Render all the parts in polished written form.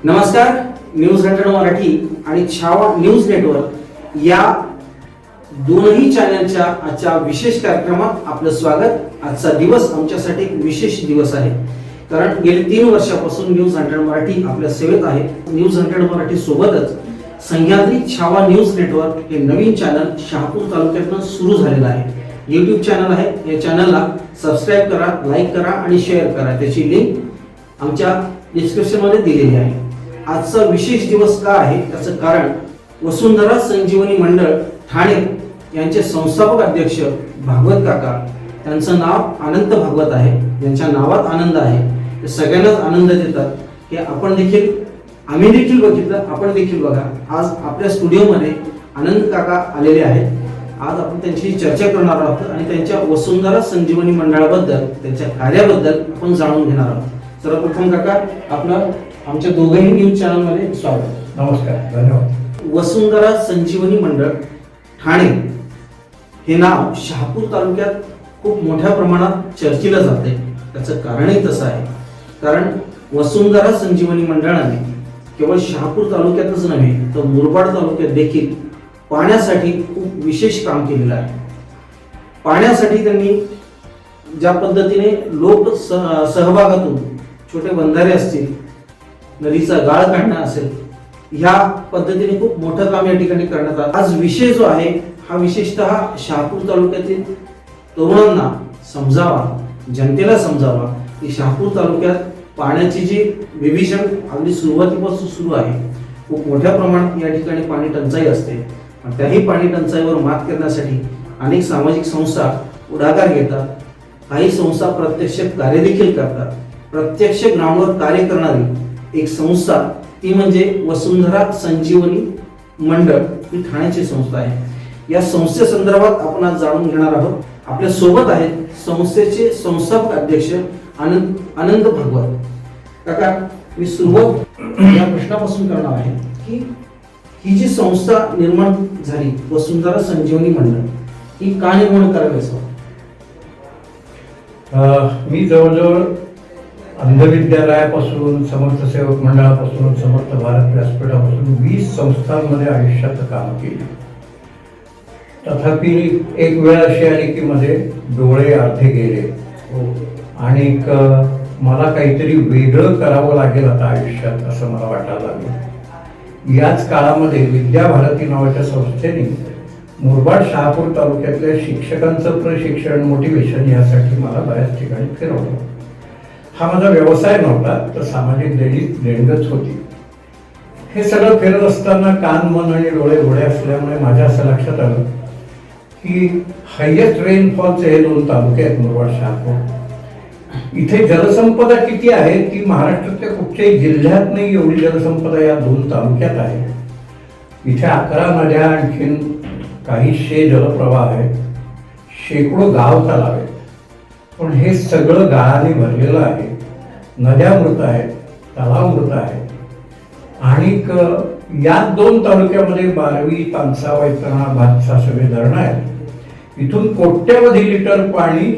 नमस्कार. न्यूज 100 मराठी आणि Chhava news network या दोनही चॅनलच्या आजच्या विशेष कार्यक्रमात आपलं स्वागत. आजचा दिवस आमच्यासाठी एक विशेष दिवस आहे, कारण गेली 3 वर्षापासून न्यूज 100 मराठी आपल्या सेवेत आहे. न्यूज 100 मराठी सोबतच सह्याद्री छावा न्यूज नेटवर्क हे नवीन चॅनल शहापूर तालुक्यातून सुरू झालेलं आहे. YouTube चॅनल आहे. या चॅनलला सबस्क्राईब करा, लाईक करा आणि शेअर करा. त्याची लिंक आमच्या डिस्क्रिप्शन मध्ये दिलेली आहे. आजचा विशेष दिवस का आहे त्याचं कारण वसुंधरा संजीवनी मंडळ ठाणे यांचे संस्थापक अध्यक्ष भागवत काका, त्यांचं नाव अनंत भागवत आहे. ज्यांच्या नावात आनंद आहे ते सगळ्यांनाच आनंद देतात. हे आम्ही देखील बघितलं, आपण देखील बघा. आज आपल्या स्टुडिओमध्ये आनंद काका आलेले आहेत. आज आपण त्यांची चर्चा करणार आहोत आणि त्यांच्या वसुंधरा संजीवनी मंडळाबद्दल, त्यांच्या कार्याबद्दल आपण जाणून घेणार आहोत. सर्वप्रथम काका, आपलं आमच्या दोघंही न्यूज चॅनल मध्ये स्वागत. नमस्कार, धन्यवाद. वसुंधरा संजीवनी मंडळ ठाणे हे नाव शहापूर तालुक्यात खूप मोठ्या प्रमाणात चर्चिलं जाते. त्याचं कारणही तसं आहे, कारण वसुंधरा संजीवनी मंडळाने केवळ शहापूर तालुक्यातच नव्हे तर मुरबाड तालुक्यात देखील पाण्यासाठी खूप विशेष काम केलेलं आहे. पाण्यासाठी त्यांनी ज्या पद्धतीने लोक सहभागातून छोटे बंधारे असतील, नदीचा गाळ काढणं असेल, ह्या पद्धतीने खूप मोठं काम या ठिकाणी करण्यात आलं. आज विषय जो आहे हा विशेषतः शहापूर तालुक्यातील तरुणांना समजावा, जनतेला समजावा की शहापूर तालुक्यात पाण्याची जी विभीषण अगदी सुरुवातीपासून सुरू आहे, खूप मोठ्या प्रमाणात या ठिकाणी पाणी टंचाई असते. त्याही पाणी टंचाईवर मात करण्यासाठी अनेक सामाजिक संस्था पुढाकार घेतात. काही संस्था प्रत्यक्ष कार्य देखील करतात. प्रत्यक्ष ग्राउंडवर कार्य करणारी एक संस्था ती म्हणजे वसुंधरा संजीवनी मंडळ ही ठाण्याची संस्था आहे. या संस्थेसंदर्भात आपण आज जाणून घेणार आहोत. आपल्या सोबत आहेत संस्थेचे संस्थापक अध्यक्ष आनंद भागवत. काका, मी सुरुवात या प्रश्नापासून करणार आहे की ही जी संस्था निर्माण झाली वसुंधरा संजीवनी मंडळ, ही का निर्माण करावी असं? मी जवळजवळ अंधविद्यालयापासून, समर्थ सेवक मंडळापासून, समर्थ भारत व्यासपीठापासून 20 संस्थांमध्ये आयुष्यात काम केले. तथापि एक वेळ अशी आली की मध्ये डोळे अर्धे गेले आणि मला काहीतरी वेगळं करावं लागेल आता आयुष्यात, असं मला वाटायला लागलं. याच काळामध्ये विद्याभारती नावाच्या संस्थेने मुरबाड शहापूर तालुक्यातल्या शिक्षकांचं प्रशिक्षण, मोटिवेशन यासाठी मला बऱ्याच ठिकाणी फिरवलं. हा माझा व्यवसाय नव्हता, तर सामाजिक देणगीच होती. हे सगळं फिरत असताना कान, मन आणि डोळे घोडे असल्यामुळे माझ्या असं लक्षात आलं की हायेस्ट रेनफॉलचे हे 2 तालुके आहेत, मुरबाड शहापूर. इथे जलसंपदा किती आहे ती महाराष्ट्रातल्या कुठच्याही जिल्ह्यात नाही एवढी जलसंपदा या 2 तालुक्यात आहे. इथे 11 नद्या, आणखीन काहीशे जलप्रवाह आहेत, शेकडो गाव तलाव आहेत. पण हे सगळं गाळाने भरलेलं आहे. नद्या मृत आहेत, तलाव मृत आहेत. आणि या 2 तालुक्यामध्ये बारवी, तानसा, वैतरणा, भातसा सगळे धरणं आहेत. इथून कोट्यावधी लिटर पाणी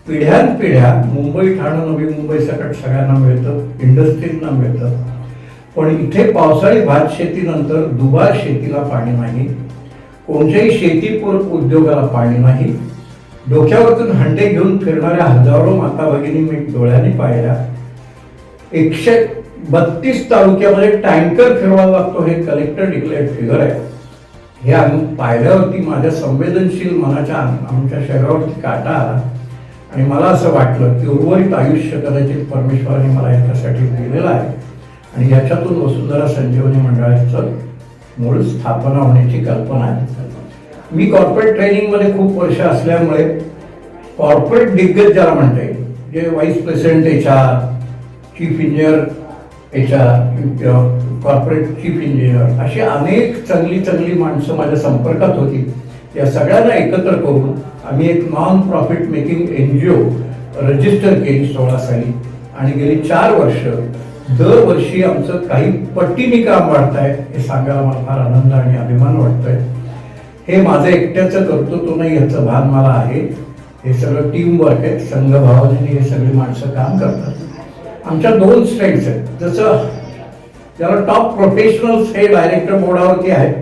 पिढ्यानपिढ्या मुंबई, ठाणे, नवी मुंबई सकट सगळ्यांना मिळतं, इंडस्ट्रीजना मिळतं. पण इथे पावसाळी भात शेतीनंतर दुबार शेतीला पाणी नाही, कोणत्याही शेतीपूरक उद्योगाला पाणी नाही. डोक्यावरतून हंडे घेऊन फिरणाऱ्या हजारो माता भगिनी मी डोळ्यांनी पाहिल्या. 132 तालुक्यामध्ये टँकर फिरवायला लागतो, हे कलेक्टर डिक्लेअर्ड फिगर आहे. हे आम्ही पाहिल्यावरती माझ्या संवेदनशील मनाच्या आमच्या शरीरावरती काटा आला आणि मला असं वाटलं की उर्वरित आयुष्य कदाचित परमेश्वराने मला याच्यासाठी दिलेलं आहे आणि याच्यातून वसुंधरा संजीवनी मंडळाचं मूळ स्थापना होण्याची कल्पना आहे. मी कॉर्पोरेट ट्रेनिंगमध्ये खूप वर्ष असल्यामुळे कॉर्पोरेट दिग्गज ज्याला म्हणता येईल, जे vice president HR, chief engineer HR, corporate chief engineer, अशी अनेक चांगली माणसं माझ्या संपर्कात होती. या सगळ्यांना एकत्र करून आम्ही एक non profit making NGO register केली 16 साली आणि गेली 4 वर्ष दरवर्षी आमचं काही पटीने काम वाढत आहे. हे सांगायला मला फार आनंद आणि अभिमान वाटतोय. हे माझं एकट्याचं कर्तृत्व नाही, याचं भान मला आहे. हे सगळं टीम वर्क आहे, संघभावाने हे सगळी माणसं काम करतात. आमच्या 2 स्ट्रेंथ्स आहेत. जसं ज्याला टॉप प्रोफेशनल्स हे डायरेक्टर बोर्डावरती आहेत,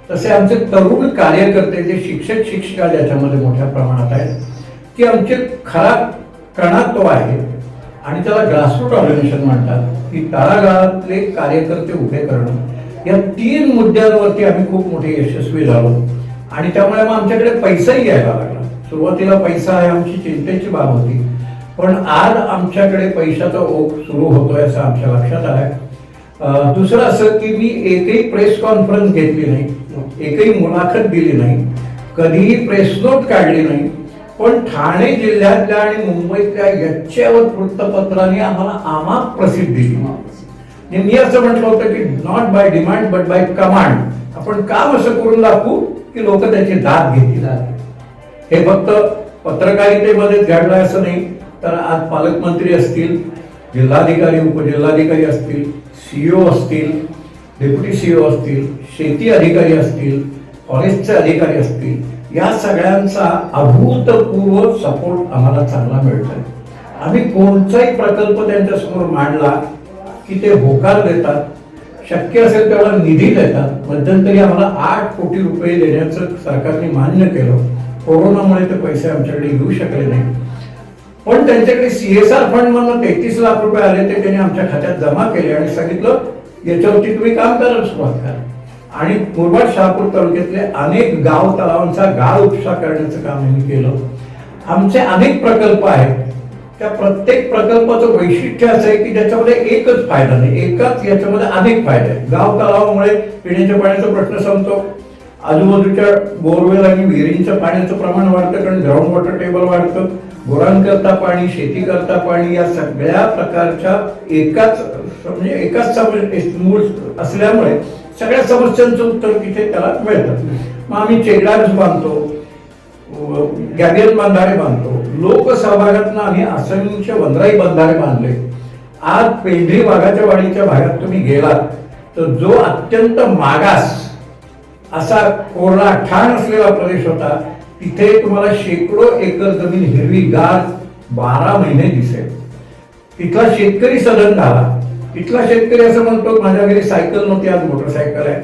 तसे आमचे तरुण कार्यकर्ते जे शिक्षक शिक्षिका ज्याच्यामध्ये मोठ्या प्रमाणात आहेत, की आमचे खरा कणात्व आहे आणि त्याला ग्रासरूट ऑर्गनायझेशन म्हणतात, की तळागाळातले कार्यकर्ते उभे करणं, या 3 मुद्द्यांवरती आम्ही खूप मोठे यशस्वी झालो. आणि त्यामुळे मग आमच्याकडे पैसाही यायला लागला. सुरुवातीला पैसा आहे आमची चिंतेची बाब होती, पण आज आमच्याकडे पैशाचा ओघ सुरू होतोय असं आमच्या लक्षात आलंय. दुसरं असं की मी एकही प्रेस कॉन्फरन्स घेतली नाही, एकही मुलाखत दिली नाही, कधीही प्रेस नोट काढली नाही, पण ठाणे जिल्ह्यातल्या आणि मुंबईतल्या यच्चयावत वृत्तपत्रांनी आम्हाला आमाप प्रसिद्धी दिली. मी असं म्हटलं होतं की not by demand but by command, आपण काम असं करून दाखवू की लोक त्याची दाद घेतील. हे फक्त पत्रकारितेमध्येच घडलंय असं नाही, तर आज पालकमंत्री असतील, जिल्हाधिकारी उपजिल्हाधिकारी असतील, सीईओ असतील, डेप्युटी सीईओ असतील, शेती अधिकारी असतील, फॉरेस्टचे अधिकारी असतील, या सगळ्यांचा अभूतपूर्व सपोर्ट आम्हाला चांगला मिळतोय. आम्ही कोणताही प्रकल्प त्यांच्यासमोर मांडला की ते होकार देतात, शक्य असेल तेवढा निधी देतात. मध्यंतरी आम्हाला 8 कोटी रुपये देण्याचं सरकारने मान्य केलं. कोरोनामुळे ते पैसे आमच्याकडे येऊ शकले नाही, पण त्यांच्याकडे CSR फंड म्हणून 33 लाख रुपये आले, ते त्यांनी आमच्या खात्यात जमा केले आणि सांगितलं याच्यावरती तुम्ही काम करायला सुरुवात करा. आणि मुरबाड शहापूर तालुक्यातले अनेक गाव तलावांचा गाळ उपसा करण्याचं काम आम्ही केलं. आमचे अनेक प्रकल्प आहेत, त्या प्रत्येक प्रकल्पाचं वैशिष्ट्य असं आहे की ज्याच्यामध्ये एकच फायदा नाही, एकाच याच्यामध्ये अनेक फायदे आहेत. गाव तलावामुळे पिण्याच्या पाण्याचा प्रश्न संपतो, आजूबाजूच्या बोरवेल आणि विहिरींच्या पाण्याचं प्रमाण वाढतं, कारण ग्राउंड वॉटर टेबल वाढतं, गुरांकरता पाणी, शेती करता पाणी, या सगळ्या प्रकारच्या एकाच मूळ असल्यामुळे सगळ्या समस्यांचं उत्तर तिथे त्याला मिळतं. मग आम्ही चेकडाम्स बांधतो, गॅबियन बंधारे बांधतो, लोकसहभागातून आम्ही असंख्य वनराई बंधारे बांधले. आज पेंढरी वाघाच्या वाडीच्या भागात तुम्ही गेलात तर जो अत्यंत मागास असा कोरडा ठाण असलेला प्रदेश होता, तिथे तुम्हाला शेकडो एकर जमीन हिरवीगार 12 महिने दिसेल. तिथला शेतकरी सदन झाला. तिथला शेतकरी असं म्हणतो माझ्या घरी सायकल नव्हती, आज मोटरसायकल आहे.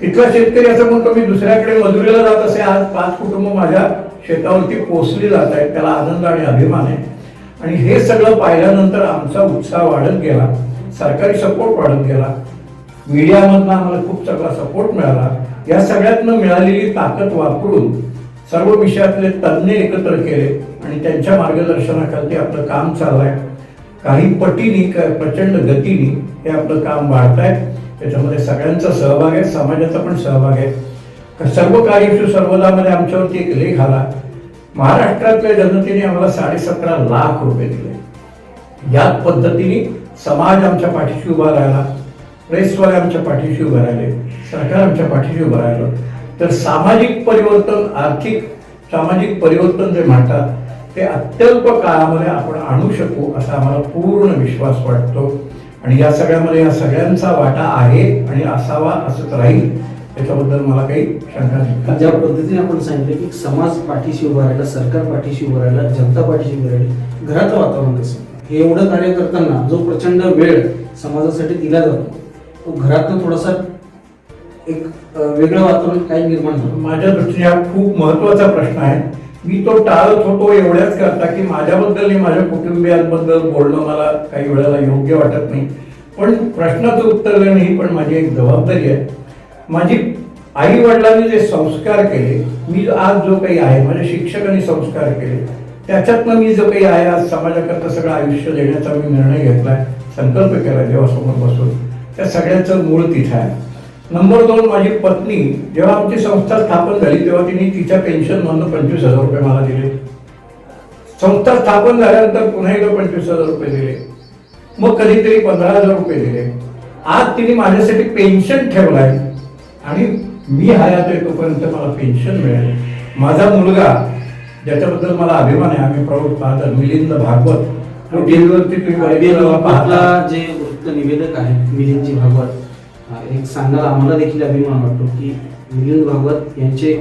तिथला शेतकरी असं म्हणतो मी दुसऱ्याकडे मजुरीला जात असे, आज 5 कुटुंब माझ्या शेतावरती पोचली जात आहेत. त्याला आनंद आणि अभिमान आहे. आणि हे सगळं पाहिल्यानंतर आमचा उत्साह वाढत गेला, सरकारी सपोर्ट वाढत गेला, मीडियामधनं आम्हाला खूप सगळा सपोर्ट मिळाला. या सगळ्यातनं मिळालेली ताकद वापरून सर्व विषयातले तज्ज्ञ एकत्र केले आणि त्यांच्या मार्गदर्शनाखाली आपलं काम चाललंय. काही पटीने, प्रचंड गतीने हे आपलं काम वाढतंय. त्याच्यामध्ये सगळ्यांचा सहभाग आहे, समाजाचा पण सहभाग आहे. सर्व कार्यक्षू सर्वदामध्ये आमच्यावरती एक लेख आला. महाराष्ट्रातल्या जनतेने आम्हाला 17.5 लाख रुपये दिले. याच पद्धतीने समाज आमच्या पाठीशी उभा राहिला, प्रेसवाले आमच्या पाठीशी उभं राहिले, सरकार आमच्या पाठीशी उभं राहिलं. तर सामाजिक परिवर्तन, आर्थिक सामाजिक परिवर्तन जे म्हणतात ते अत्यल्प काळामध्ये आपण आणू शकू असा आम्हाला पूर्ण विश्वास वाटतो. आणि या सगळ्यामध्ये या सगळ्यांचा वाटा आहे आणि असावा, असंच राहील, त्याच्याबद्दल मला काही शंका नाही. ज्या पद्धतीने आपण सांगितलं की समाज पाठीशी उभा राहिला, सरकार पाठीशी उभं राहिला, जनता पाठीशी उभं राहिली, घराचं वातावरण कसं, हे एवढं कार्य करताना जो प्रचंड वेळ समाजासाठी दिला जातो, तो घरातनं थोडासा एक वेगळं वातावरण काही निर्माण झालं. माझ्या दृष्टीने हा खूप महत्वाचा प्रश्न आहे. मी तो टाळत होतो एवढ्याच करता की माझ्याबद्दल आणि माझ्या कुटुंबियांबद्दल बोलणं मला काही वेळेला योग्य वाटत नाही. पण प्रश्नाचं उत्तर देणं ही पण माझी एक जबाबदारी आहे. माझी आई वडिलांनी जे संस्कार केले, मी आज जो काही आहे, माझ्या शिक्षकांनी संस्कार केले, त्याच्यातनं मी जो काही आहे आज समाजाकरता सगळं आयुष्य देण्याचा मी निर्णय घेतलाय, संकल्प केलाय देवासमोर बसून, त्या सगळ्याचं मूळ तिथे आहे. नंबर 2, माझी पत्नी जेव्हा आमची संस्था स्थापन झाली तेव्हा तिने तिच्या पेन्शन मधून 25,000 रुपये मला दिले. संस्था स्थापन झाल्यानंतर पुन्हा एकदा 25,000 रुपये दिले, मग कधीतरी 15,000 रुपये दिले. आज तिने माझ्यासाठी पेन्शन ठेवलाय आणि मी हयात आहे तोपर्यंत मला पेन्शन मिळेल. माझा मुलगा, ज्याच्याबद्दल मला अभिमान आहे, आम्ही प्रौढ फादर मिलिंद भागवत, जो टीव्हीवरती तुम्ही आपला जे वृत्त निवेदक आहेत मिलिंदजी भागवत, एक सांगायला आम्हाला देखील अभिमान वाटतो की मिलिंद भागवत यांचे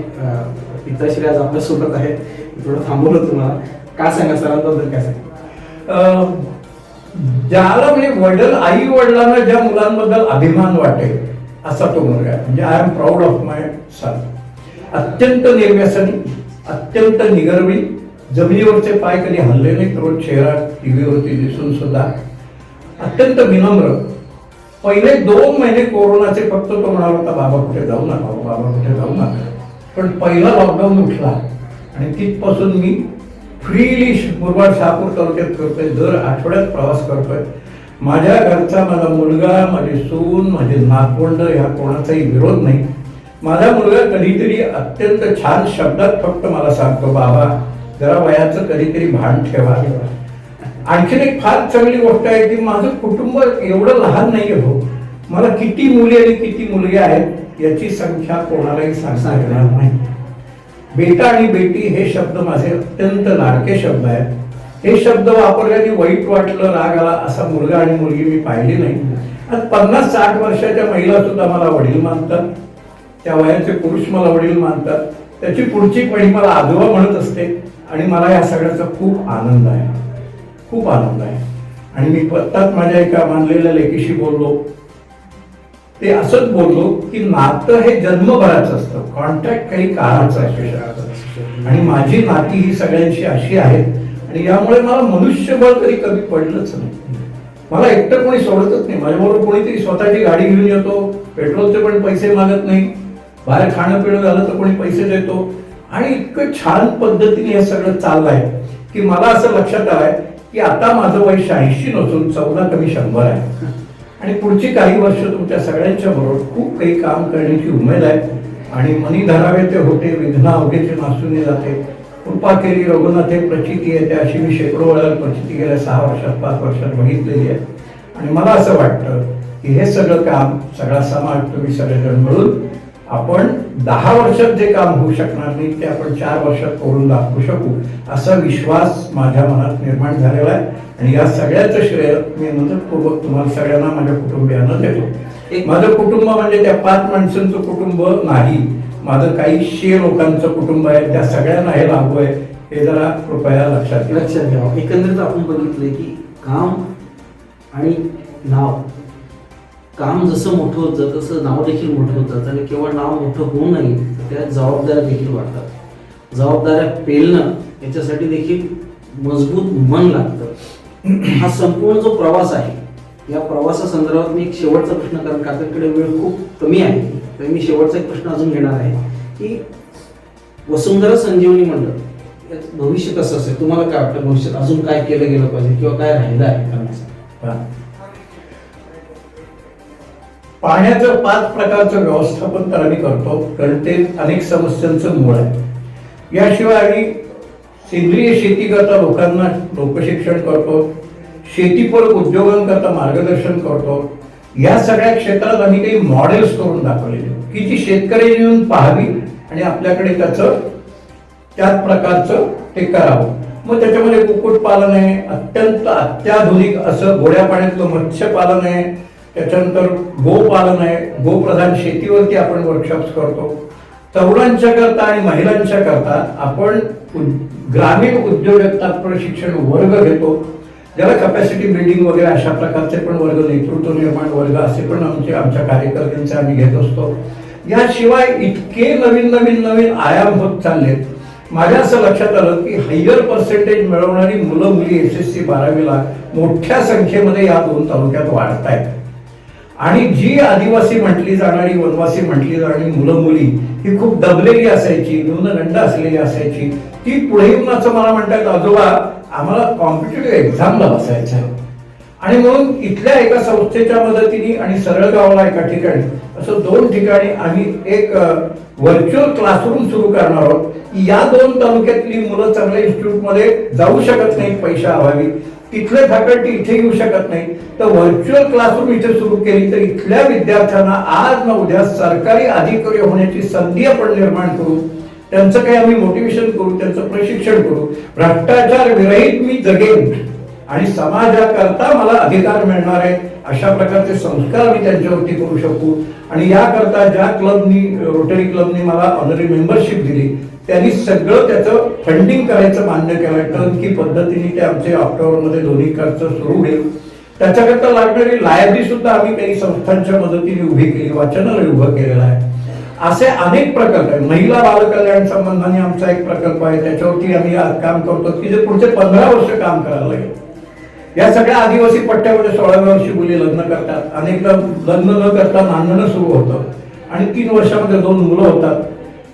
पिताश्री आज आपल्यासोबत आहेत. थोडं थांबवलं तुम्हाला, काय सांगा सरांबद्दल, काय सांगा? ज्याला म्हणजे आई वडिलांना ज्या मुलांबद्दल अभिमान वाटेल असा तो मुलगा आहे. म्हणजे I am proud of my son. अत्यंत निर्व्यसनी, अत्यंत निगर्वी, जमिनीवरचे पाय कधी हल्ले नाही, रोज चेहरा टीव्हीवरती दिसून सुद्धा अत्यंत विनम्र. पहिले 2 महिने कोरोनाचे फक्त तो म्हणाला होता बाबा कुठे जाऊ नका, बाबा कुठे जाऊ नका. पण पहिला लॉकडाऊन उठला आणि तिथपासून मी फ्रीली मुरबाड शहापूर तालुक्यात करतोय. दर आठवड्यात प्रवास करतोय. माझ्या घरचा माझा मुलगा, माझी सून, माझे नातवंड ह्या कोणाचाही विरोध नाही. माझा मुलगा कधीतरी अत्यंत छान शब्दात फक्त मला सांगतो, बाबा जरा वयाचं कधीतरी भान ठेवा. आणखीन एक फार चांगली गोष्ट आहे की माझं कुटुंब एवढं लहान नाहीये हो. मला किती मुली आणि किती मुलगी आहेत याची संख्या कोणालाही सांगता येणार नाही. बेटा आणि बेटी हे शब्द माझे अत्यंत लाडके शब्द आहेत. हे शब्द वापरल्याने वाईट वाटलं, राग आला असा मुलगा आणि मुलगी मी पाहिली नाही. आज 50-60 वर्षाच्या महिला सुद्धा मला वडील मानतात. त्या वयाचे पुरुष मला वडील मानतात. त्याची पुढची पिढी मला आजोबा म्हणत असते आणि मला या सगळ्याचा खूप आनंद आहे, खूप आनंद आहे. आणि मी पत्तात माझ्या एका मानलेल्या लेकीशी बोललो. ते असंच बोललो की नातं हे जन्मभराचं असतं, कॉन्टॅक्ट काही काळाचं असू शकतं. आणि माझी नाती ही सगळ्यांशी अशी आहेत आणि यामुळे मला मनुष्यबळ तरी कमी पडलंच नाही. मला एकटं कोणी सोडतच नाही. माझ्याबरोबर कोणीतरी स्वतःची गाडी घेऊन येतो, पेट्रोलचे पण पैसे मागत नाही, बाहेर खाणं पिणं झालं तर कोणी पैसे देतो. आणि इतकं छान पद्धतीने हे सगळं चाललंय की मला असं लक्षात आलंय की आता माझं वय 86 नसून 14 कमी 100 आहे. आणि पुढची काही वर्ष तुमच्या सगळ्यांच्या बरोबर खूप काही काम करण्याची उमेद आहे. आणि मनी धरावे ते होते, विघ्न अवघेचे नासून जाते, कृपा केली रघुनाथे प्रचिती येते, अशी मी शेकडो वेळा प्रचिती गेल्या 6 वर्षात 5 वर्षात बघितलेली आहे. आणि मला असं वाटतं की हे सगळं काम, सगळा समाज, तुम्ही सगळेजण मिळून आपण 10 वर्षात जे काम होऊ शकणार नाही ते आपण 4 वर्षात करून दाखवू शकू असा विश्वास माझ्या मनात निर्माण झालेला आहे. आणि या सगळ्याचं श्रेय मी मदतपूर्वक तुम्हाला सगळ्यांना, माझ्या कुटुंबियांना देतो. माझं कुटुंब म्हणजे त्या 5 माणसांचं कुटुंब नाही, माझं काही 100 लोकांचं कुटुंब आहे. त्या सगळ्यांना हे लागू आहे, हे जरा कृपया लक्षात घ्यावं. एकंदरीत आपण बघितलंय की काम आणि नाव, काम जसं मोठं होत जातं तसं नाव देखील मोठं होत जातं. आणि केवळ नाव मोठं होऊ नये तर त्या जबाबदाऱ्या देखील वाढतात. जबाबदाऱ्या पेलणं याच्यासाठी देखील मजबूत मन लागतं. हा संपूर्ण जो प्रवास आहे, या प्रवासासंदर्भात मी एक शेवटचा प्रश्न, कारण काकाकडे वेळ खूप कमी आहे, तर मी शेवटचा एक प्रश्न अजून घेणार आहे की वसुंधरा संजीवनी मंडळ याचं भविष्य कसं असेल? तुम्हाला काय वाटतं भविष्यात अजून काय केलं गेलं पाहिजे किंवा काय राहिलं आहे करण्याचं? पाण्याचं 5 प्रकारचं व्यवस्थापन तर आम्ही करतो, कारण ते अनेक समस्यांचं मूळ आहे. याशिवाय आम्ही सेंद्रिय शेती करता लोकांना लोकशिक्षण करतो, शेतीपूरक उद्योगांकरता मार्गदर्शन करतो. या सगळ्या क्षेत्रात आम्ही काही मॉडेल्स करून दाखवलेले की जी शेतकरी येऊन पाहावी आणि आपल्याकडे त्याचं त्याच प्रकारचं ते करावं. मग त्याच्यामध्ये कुक्कुटपालन आहे, अत्यंत अत्याधुनिक असं गोड्या पाण्यातलं मत्स्यपालन आहे, त्याच्यानंतर गोपालन आहे, गोप्रधान शेतीवरती आपण वर्कशॉप्स करतो. तरुणांच्या करता आणि महिलांच्या करता आपण ग्रामीण उद्योजकता प्रशिक्षण वर्ग घेतो, ज्याला कॅपॅसिटी बिल्डिंग वगैरे अशा प्रकारचे पण वर्ग, नेतृत्व निर्माण वर्ग असे पण आमच्या कार्यकर्त्यांचे आम्ही घेत असतो. याशिवाय इतके नवीन आयाम होत चाललेत. माझ्या असं लक्षात आलं की हायर पर्सेंटेज मिळवणारी मुलं मुली SSC 12वीला मोठ्या संख्येमध्ये या 2 तालुक्यात वाढत आहेत. आणि जी आदिवासी म्हटली जाणारी, वनवासी म्हटली जाणारी मुलं मुली ही खूप दबलेली असायची, न्यूनगंड असलेली असायची, ती पुढे येऊन असं मला म्हणतात, आजोबा आम्हाला कॉम्पिटेटिव्ह एक्झामला बसायचं आहे. आणि म्हणून इथल्या एका संस्थेच्या मदतीने आणि सरळगावला एका ठिकाणी असं 2 ठिकाणी आम्ही एक व्हर्च्युअल क्लासरूम सुरू करणार आहोत. या 2 तालुक्यातली मुलं चांगल्या इन्स्टिट्यूटमध्ये जाऊ शकत नाही पैशा अभावी, तिथले फॅकल्टी इथे येऊ शकत नाही, तर व्हर्च्युअल क्लासरूम इथे सुरू केली तर इथल्या विद्यार्थ्यांना आज ना उद्या सरकारी अधिकारी होण्याची संधी आपण निर्माण करू. त्यांचं काही आम्ही मोटिवेशन करू, त्यांचं प्रशिक्षण करू. भ्रष्टाचार विरहित मी जगेन आणि समाजाकरता मला अधिकार मिळणार आहे अशा प्रकारचे संस्कार आम्ही त्यांच्यावरती करू शकू. आणि याकरता ज्या क्लबनी, रोटरी क्लबनी मला ऑनरी मेंबरशिप दिली त्यांनी सगळं त्याचं फंडिंग करायचं मान्य केलं. टर्नकी पद्धतीने ते आमचे ऑक्टोबरमध्ये दोन्ही खर्च सुरू होईल. त्याच्याकरता लागणारी लायब्ररी सुद्धा आम्ही काही संस्थांच्या मदतीने उभी केली, वाचनालय उभं केलेलं आहे. असे अनेक प्रकल्प आहेत. महिला बालकल्याण संबंधाने आमचा एक प्रकल्प आहे, त्याच्यावरती आम्ही आज काम करतो की जे पुढचे 15 वर्ष काम करायला लागेल. या सगळ्या आदिवासी पट्ट्यामध्ये 16व्या वर्षी मुली लग्न करतात. अनेकदा लग्न न करता नांदणं सुरू होतं आणि 3 वर्षामध्ये 2 मुलं होतात.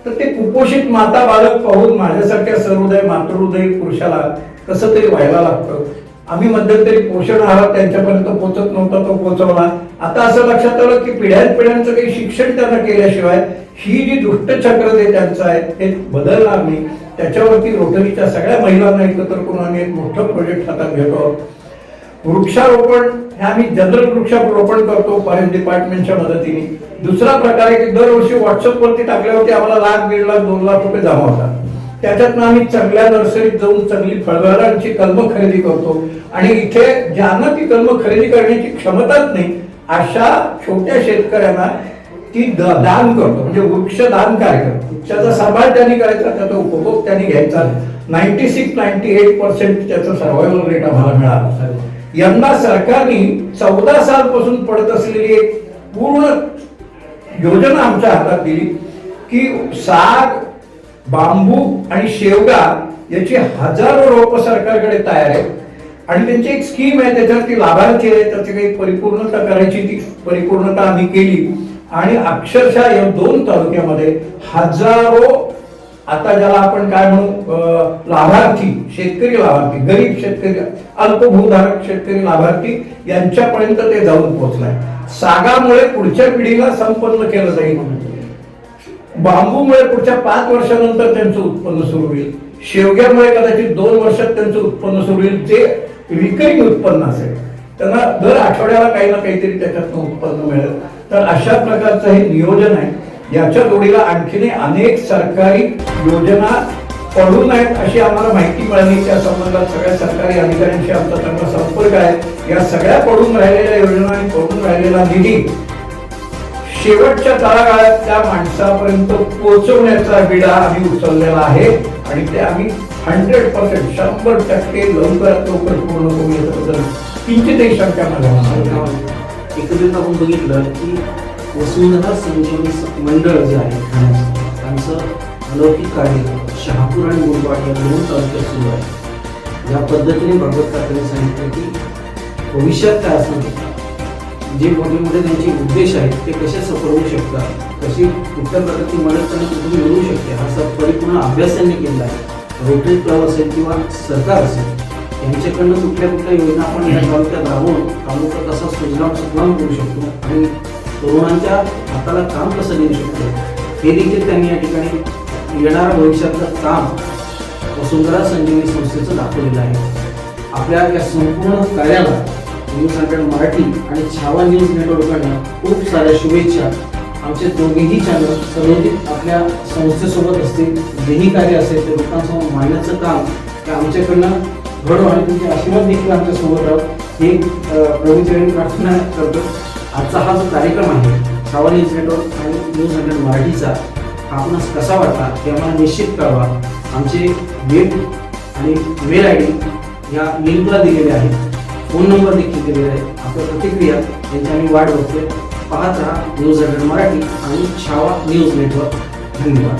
तर ते कुपोषित माता बालक पाहून माझ्यासारख्या सहृदय मातृहृदय पुरुषाला कसं तरी व्हायला लागतं. आम्ही मध्यंतरी पोषण आहार त्यांच्यापर्यंत पोहोचत नव्हता, तो पोहोचवला. आता असं लक्षात आलं की पिढ्यानपिढ्यांचं काही शिक्षण त्यांना केल्याशिवाय ही जी दुष्टचक्र जे त्यांचं आहे ते बदलणार नाही. त्याच्यावरती रोटरीच्या सगळ्या महिलांना एकत्र करून आम्ही एक मोठं प्रोजेक्ट हातात घेतो. वृक्षारोपण हे आम्ही जनरल वृक्षारोपण करतो फॉरेस्ट डिपार्टमेंटच्या मदतीने. दुसरा प्रकार आहे की दरवर्षी व्हॉट्सअपवरती टाकल्यावरती आम्हाला 1,00,000, 1,50,000, 2,00,000 रुपये जमा होतात. त्याच्यातनं आम्ही चांगल्या नर्सरीत जाऊन चांगली फळझाडांची कलमं खरेदी करतो आणि इथे ज्यांना ती कलमं खरेदी करण्याची क्षमताच नाही अशा छोट्या शेतकऱ्यांना ती दान करतो. म्हणजे वृक्षदान कार्यक्रम, वृक्षाचा सांभाळ त्यांनी करायचा, त्याचा उपभोग त्यांनी घ्यायचा. 96-98% त्याचा सर्व्हायवल रेट आम्हाला मिळाला. यंदा सरकारने 14 सालपासून पडत असलेली एक पूर्ण योजना आमच्या हातात दिली की साग, बांबू आणि शेवगा याची हजारो रोप सरकारकडे तयार आहे आणि त्यांची एक स्कीम आहे, त्याच्यावरती लाभार्थी आहे. त्याची काही परिपूर्णता करायची, ती परिपूर्णता आम्ही केली आणि अक्षरशः या 2 तालुक्यामध्ये हजारो, आता ज्याला आपण काय म्हणू, लाभार्थी, शेतकरी लाभार्थी, गरीब शेतकरी, अल्पभूधारक शेतकरी लाभार्थी यांच्यापर्यंत ते जाऊन पोहोचलाय. सागामुळे पुढच्या पिढीला संपन्न केलं जाईल. बांबूमुळे पुढच्या 5 वर्षानंतर त्यांचं उत्पन्न सुरू होईल. शेवग्यामुळे कदाचित 2 वर्षात त्यांचं उत्पन्न सुरू होईल, जे रिकरिंग उत्पन्न असेल. त्यांना दर आठवड्याला काही ना काहीतरी त्याच्यातनं उत्पन्न मिळेल. तर अशा प्रकारचं हे नियोजन आहे. याच्या जोडीला आणखीन अनेक सरकारी योजना पडून आहेत अशी आम्हाला माहिती मिळाली. त्या संबंधात सगळ्या सरकारी अधिकाऱ्यांशी आमचा चांगला संपर्क आहे. या सगळ्या पडून राहिलेल्या योजना आणि पडून राहिलेला निधी शेवटच्या तळागाळात त्या माणसापर्यंत पोहोचवण्याचा विडा आम्ही उचललेला आहे आणि ते आम्ही 100%, 100% लवकरात लवकर पूर्ण करू याच्याबद्दल किंचितही शंका नाही. एकत्रित आपण बघितलं की वसुंधरा संजीवनी मंडळ जे आहे ठाण्याचं, त्यांचं अलौकिक कार्य शहापूर आणि मुरबाड या 2 तालुक्यात सुरू आहे. या पद्धतीने भगवत काकांनी सांगितलं की भविष्यात काय असणार, जे मोठे मोठे त्यांचे उद्देश आहेत ते कसे सफल होऊ शकतात, कशी कुठल्या प्रकारची मदत त्यांना कुठून मिळू शकते, हा सब परिपूर्ण अभ्यास त्यांनी केला आहे. रोटरी क्लब असेल किंवा सरकार असेल यांच्याकडनं कुठल्या योजना आपण या तालुक्यात राबवून तालुका कसा सुजलाम करू शकतो आणि तरुणांच्या हाताला काम कसं देऊ शकतो हे देखील त्यांनी या ठिकाणी येणाऱ्या भविष्यातलं काम वसुंधरा संजीवनी संस्थेचं दाखवलेलं आहे. आपल्या या संपूर्ण कार्याला न्यूज 100 मराठी आणि छावा न्यूज नेटवर्ककडनं खूप साऱ्या शुभेच्छा. आमचे दोघेही चॅनल सर्वोदित आपल्या संस्थेसोबत असतील, जेही कार्य असेल ते लोकांसमोर मांडण्याचं काम ते आमच्याकडनं घडो आणि तुमचे आशीर्वाद देखील आमच्यासोबत राहत हे प्रभूचरणी प्रार्थना करतो. आजचा हा जो कार्यक्रम आहे छावा न्यूज नेटवर्क आणि न्यूज 100 मराठीचा, हा आपणास कसा वाटला हे आम्हाला निश्चित कळवा. आमचे वेब आणि मेल ID या लिंकला दिलेले आहेत, फोन नंबर देखील दिलेला आहे. आपल्या प्रतिक्रिया यांची आम्ही वाट बघतोय. पाहत राहा न्यूज 100 मराठी आणि छावा न्यूज नेटवर्क. धन्यवाद.